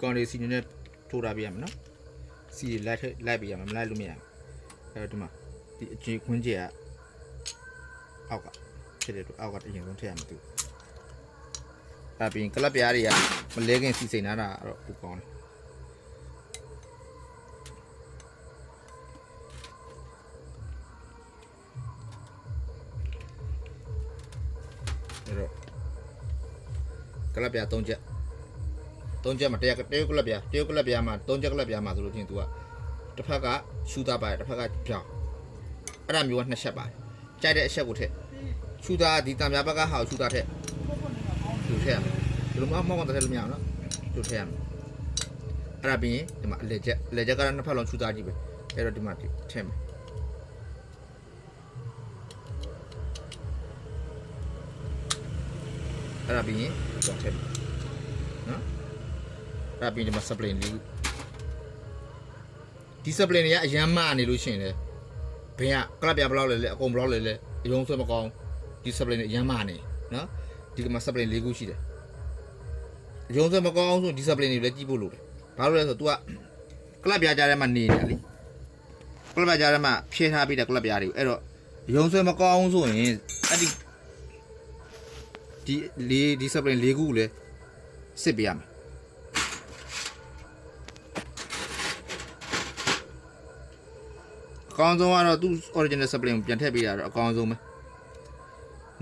ကောင်းလေးစီနဲ့ထိုးထားပြရမယ်နော်စီလိုက်ပြရမယ်မလိုက်လို့မရဘူးဒီမှာဒီအချင်းခွင်းကျကအောက်ကဖြစ်တယ်တော့အောက်ကအရင်ဆုံးထည့်ရမယ်သူပြီးကလပ်ပြားတွေကမလဲခင်စီစိန်ထားတာတော့ပူကောင်းတယ်အဲ့တော့ကလပ်ပြား3ချက်မှာတရုတ်ကလပ်ပြားမှာ3ချက်ကလပ်ပြားမှာဆိုလို့ချင်း तू ကတစ်ဖက်ကရှူတာပါတယ်တစ်ဖက်ကပြောင်းအဲ့ဒါမျိုးက2ချက်ပါတယ်ကြိုက်တဲ့အချက်ကိုထည့်ရှူတာဒီတံပြားဘက်ကဟာရှူတာထည့်သူထည့်ရမယ်ဒီလိုမှမောက်တော့ထည့်လို့မရအောင်နော်သူထည့်ရမယ်အဲ့ဒါပြီးရင်ဒီမှာအလေချက်ကတော့နှစ်ဖက်လုံးရှူတာကြီးပဲအဲ့တော့ဒီမှာထည့်မယ်အဲ့ဒါပြီးရင်တော့ထည့်မယ်နော်အဲ့ဒါပြီးဒီမှာ discipline လေးdiscipline တွေကအရန်မနေလို့ရှိရင်လေဘင်းကကလပ်ပြဘလောက်လဲအကုန်ဘလောက်လဲအယုံဆွဲမကောင်း discipline တွေအရန်မနေနော်ဒီကမှာ discipline ၄ခုရှိတယ်အယုံဆွဲမကောင်းဆို discipline တွေလည်းကြည့်ဖို့လိုတယ်ဘာလို့လဲဆိုတော့ तू ကကလပ်ပြကြားထဲမှာနေတယ်လေကလပ်ပြကြားထဲမှာဖြည့်ထားပြီးတဲ့ကလပ်ပြတွေကိုအဲ့တော့အယုံဆွဲမကောင်းဆိုရင်အဲ့ဒီdiscipline ၄ခုလည်းစစ်ပြရမယ်အကောင်းဆုံးကတော့သူ့ original discipline ကိုပြန်ထည့်ပေးတာတော့အကောင်းဆုံးပဲ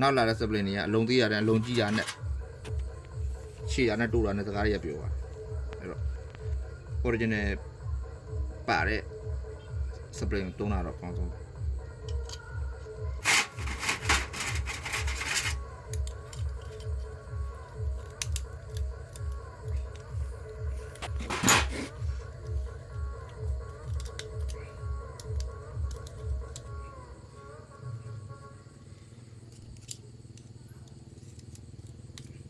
နောက်လာတဲ့ discipline တွေကအလုံးသေးရတယ်အလုံးကြီးတာနဲ့ရှည်တာနဲ့တိုးတာနဲ့စကားတွေကပြောတာအဲ့တော့ original ပါတဲ့ discipline ကိုတုံးတာတော့အကောင်းဆုံး